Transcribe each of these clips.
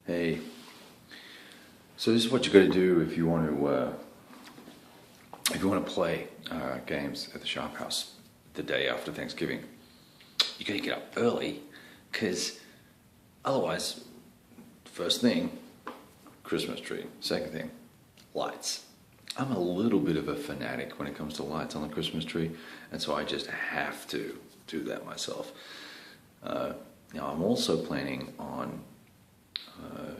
Hey, so this is what you got to do if you want to play games at the Sharp House the day after Thanksgiving. You got to get up early, because otherwise, first thing, Christmas tree. Second thing, lights. I'm a little bit of a fanatic when it comes to lights on the Christmas tree, and so I just have to do that myself. Now I'm also planning on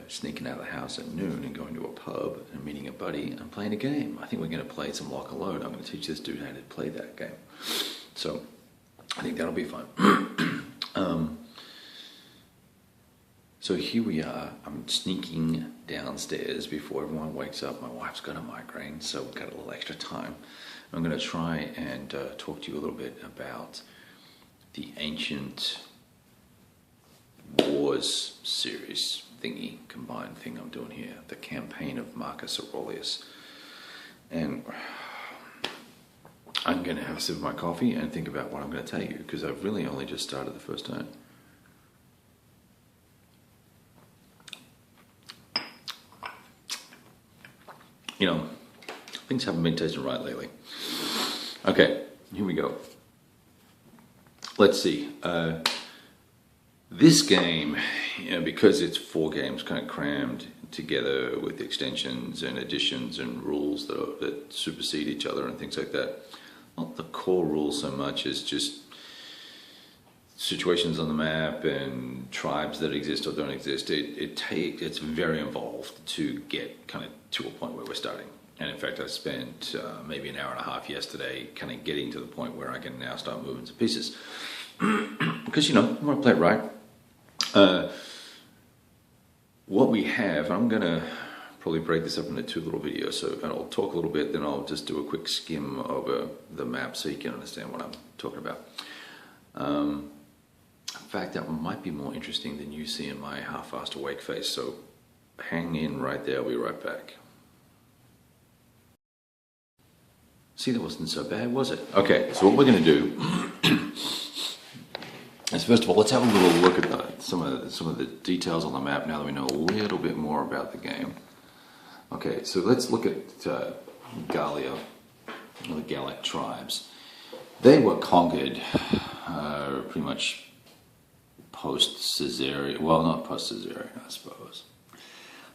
sneaking out of the house at noon and going to a pub and meeting a buddy and playing a game. I think we're going to play some Lock and Load. I'm going to teach this dude how to play that game. So I think that'll be fun. So here we are. I'm sneaking downstairs before everyone wakes up. My wife's got a migraine, so we've got a little extra time. I'm going to try and talk to you a little bit about the Ancient Wars series thingy, combined thing I'm doing here, the campaign of Marcus Aurelius. And I'm going to have a sip of my coffee and think about what I'm going to tell you, because I've really only just started the first turn. You know, things haven't been tasting right lately. Okay, here we go. Let's see. This game, because it's 4 games kind of crammed together with extensions and additions and rules that supersede each other and things like that, not the core rules so much as just situations on the map and tribes that exist or don't exist. It's very involved to get kind of to a point where we're starting. And in fact, I spent maybe an hour and a half yesterday kind of getting to the point where I can now start moving some pieces. Because, I want to play it right. What we have, I'm going to probably break this up into 2 little videos, and I'll talk a little bit, then I'll just do a quick skim over the map so you can understand what I'm talking about. In fact, that might be more interesting than you seeing my half-assed awake face, so hang in right there, I'll be right back. See, that wasn't so bad, was it? Okay, so what we're going to do is, first of all, let's have a little look at some of the details on the map now that we know a little bit more about the game. Okay, so let's look at Gallia, or the Gallic tribes. They were conquered pretty much post-Caesarian, well, not post-Caesarian, I suppose.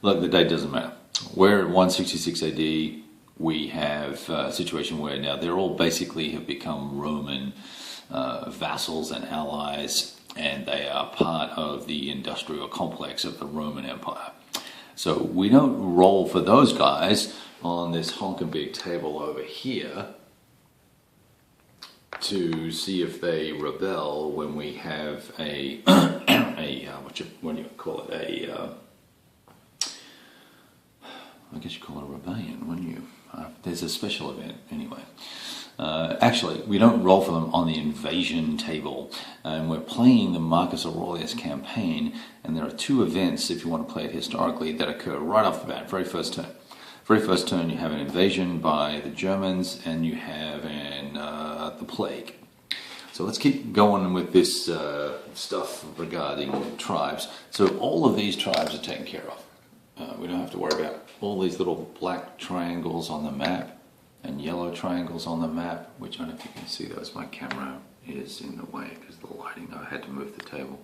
Look, the date doesn't matter. We're at 166 AD. We have a situation where now they're all basically have become Roman vassals and allies, and they are part of the industrial complex of the Roman Empire. So we don't roll for those guys on this honkin' big table over here to see if they rebel when we have a what do you call it, I guess you call it a rebellion, wouldn't you? There's a special event anyway. Actually, we don't roll for them on the invasion table, and we're playing the Marcus Aurelius campaign, and there are 2 events, if you want to play it historically, that occur right off the bat, very first turn. Very first turn, you have an invasion by the Germans, and you have the plague. So let's keep going with this stuff regarding tribes. So all of these tribes are taken care of. We don't have to worry about all these little black triangles on the map and yellow triangles on the map, which I don't know if you can see those. My camera is in the way because of the lighting. I had to move the table.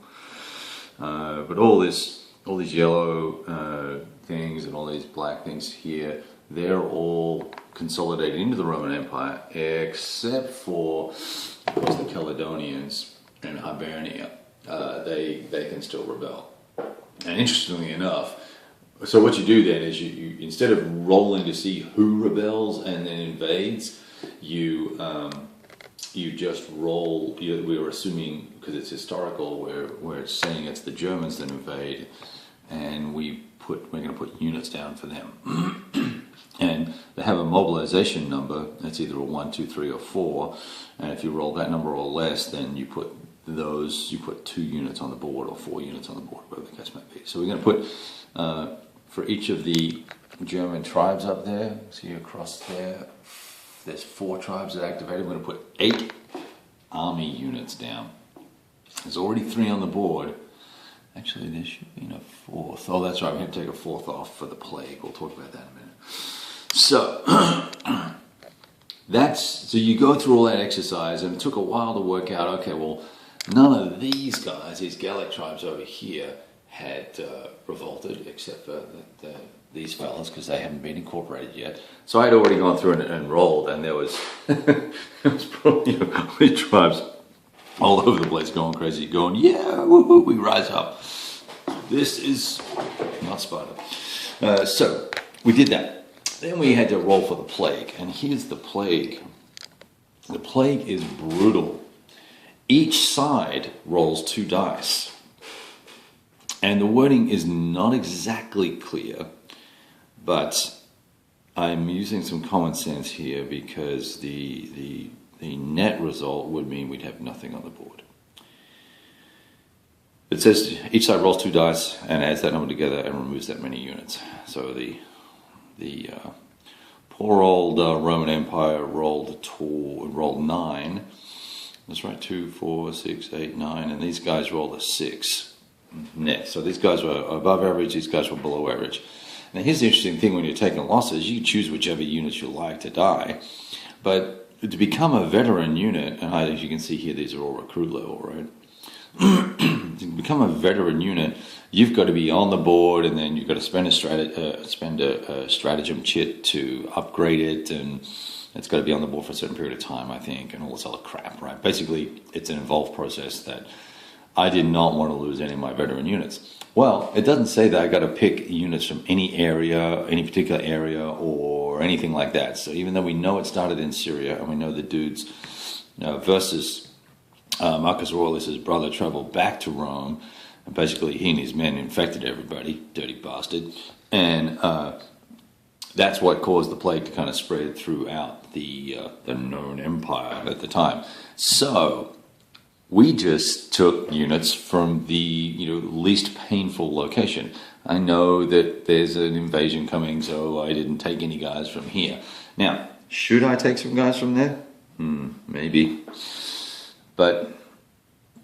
But all these yellow things and all these black things here, they're all consolidated into the Roman Empire, except for the Caledonians and Hibernia. They can still rebel. And interestingly enough, so what you do then is you instead of rolling to see who rebels and then invades, you just roll. We were assuming, because it's historical, we're saying it's the Germans that invade, and we're going to put units down for them, and they have a mobilization number. That's either a 1, 2, 3, or 4, and if you roll that number or less, then you put 2 units on the board or 4 units on the board, whatever the case might be. So we're going to put for each of the German tribes up there, see across there, there's 4 tribes that activated. We're going to put 8 army units down. There's already 3 on the board, Actually, there should be no fourth. Oh, that's right. We have to take a fourth off for the plague. We'll talk about that in a minute. So, so you go through all that exercise, and it took a while to work out, okay, well, none of these guys, these Gallic tribes over here, had revolted, except for these fellas, because they haven't been incorporated yet. So I'd already gone through and enrolled, and there was, there was probably these tribes all over the place going crazy, going, yeah, woohoo, we rise up. This is not Sparta. So we did that. Then we had to roll for the plague, and here's the plague. The plague is brutal. Each side rolls 2 dice. And the wording is not exactly clear, but I'm using some common sense here because the net result would mean we'd have nothing on the board. It says each side rolls 2 dice and adds that number together and removes that many units. So the poor old Roman Empire rolled 9. That's right, 2, 4, 6, 8, 9, and these guys rolled a 6 net. So these guys were above average, these guys were below average. Now here's the interesting thing: when you're taking losses, you can choose whichever units you like to die. But to become a veteran unit, and as you can see here, these are all recruit level, right? To become a veteran unit, you've got to be on the board, and then you've got to spend a stratagem chit to upgrade it, and it's got to be on the board for a certain period of time, I think, and all this other crap, right? Basically, it's an involved process that I did not want to lose any of my veteran units. Well, it doesn't say that I got to pick units from any area, any particular area, or anything like that. So even though we know it started in Syria, and we know the dudes versus Marcus Aurelius' brother traveled back to Rome, and basically he and his men infected everybody, dirty bastard, and that's what caused the plague to kind of spread throughout the known empire at the time. So we just took units from the least painful location. I know that there's an invasion coming, so I didn't take any guys from here. Now, should I take some guys from there? Maybe. But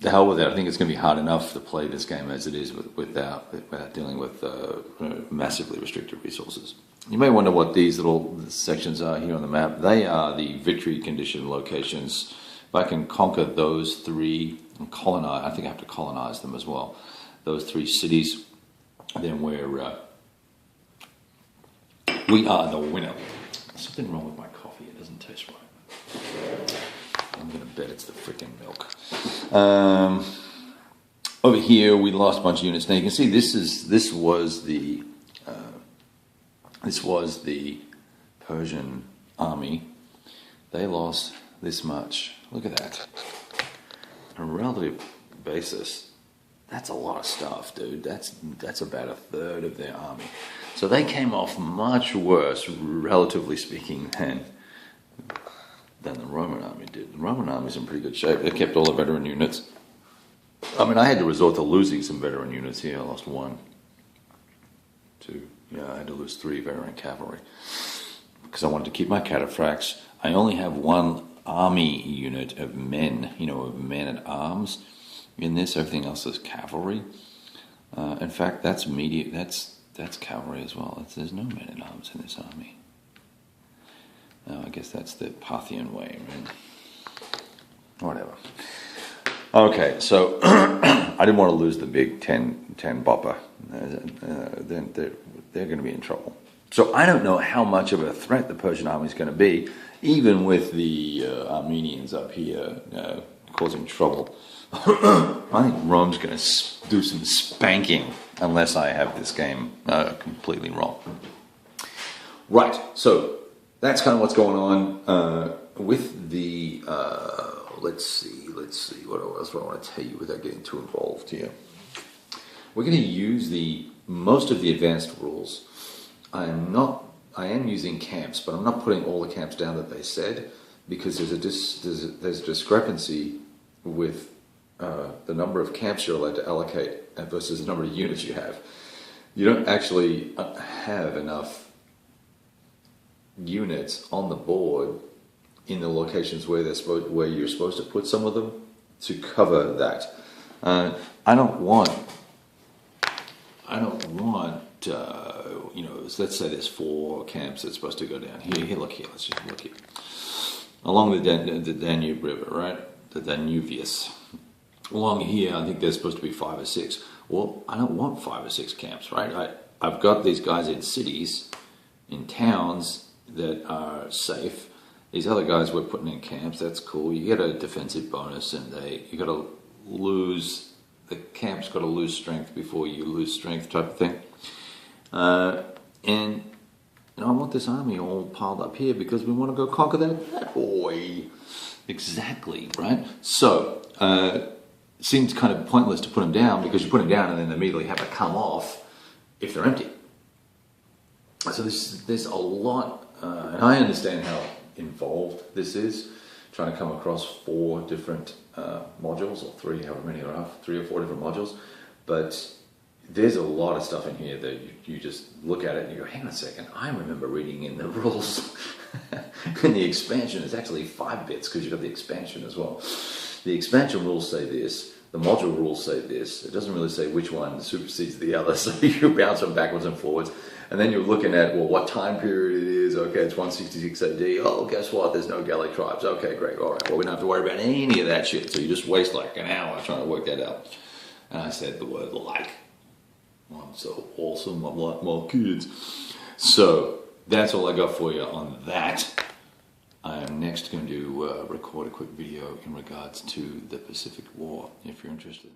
the hell with it. I think it's going to be hard enough to play this game as it is without dealing with massively restricted resources. You may wonder what these little sections are here on the map. They are the victory condition locations. If I can conquer those 3 and colonize, I think I have to colonize them as well. Those 3 cities, then we are the winner. There's something wrong with my coffee. It doesn't taste right. I'm going to bet it's the freaking milk. Over here, we lost a bunch of units. Now you can see this was the Persian army. They lost this much. Look at that. On a relative basis, that's a lot of stuff, dude. That's about a third of their army. So they came off much worse, relatively speaking, than the Roman army did. The Roman army's in pretty good shape. They kept all the veteran units. I mean, I had to resort to losing some veteran units here. I lost 1, 2. Yeah, I had to lose 3 veteran cavalry because I wanted to keep my cataphracts. I only have 1 army unit of men, of men at arms in this. Everything else is cavalry. In fact, that's that's cavalry as well. There's no men at arms in this army. I guess that's the Parthian way, right? Whatever. Okay, so I didn't want to lose the big 10 bopper. They're going to be in trouble. So I don't know how much of a threat the Persian army is going to be, even with the Armenians up here causing trouble. I think Rome's going to do some spanking unless I have this game completely wrong. Right, so that's kind of what's going on with the. Let's see. What else do I want to tell you without getting too involved here? We're going to use most of the advanced rules. I am using camps, but I'm not putting all the camps down that they said because there's a discrepancy with the number of camps you're allowed to allocate versus the number of units you have. You don't actually have enough units on the board in the locations where you're supposed to put some of them to cover that. I don't want I don't want, let's say there's 4 camps that's supposed to go down here. Here, look here. Let's just look here. Along the Danube River, right? The Danuvius. Along here, I think there's supposed to be 5 or 6. Well, I don't want 5 or 6 camps, right? I've got these guys in cities, in towns that are safe. These other guys we're putting in camps. That's cool. You get a defensive bonus, and you got to lose. The camp's got to lose strength before you lose strength, type of thing. And I want this army all piled up here because we want to go conquer that bad boy. Exactly, right? So, it seems kind of pointless to put them down because you put them down and then they immediately have to come off if they're empty. So there's a lot, and I understand how involved this is, trying to come across 4 different modules, or 3, however many there are, 3 or 4 different modules, but there's a lot of stuff in here that you just look at it and you go, hang on a second, I remember reading in the rules, and the expansion is actually 5 bits because you've got the expansion as well. The expansion rules say this, the module rules say this, it doesn't really say which one supersedes the other, so you bounce them backwards and forwards. And then you're looking at, well, what time period it is. Okay, it's 166 AD. Oh, guess what? There's no Gallic tribes. Okay, great. All right. Well, we don't have to worry about any of that shit. So you just waste like an hour trying to work that out. And I said the word like. Oh, I'm so awesome. I'm like my kids. So that's all I got for you on that. I am next going to record a quick video in regards to the Pacific War, if you're interested.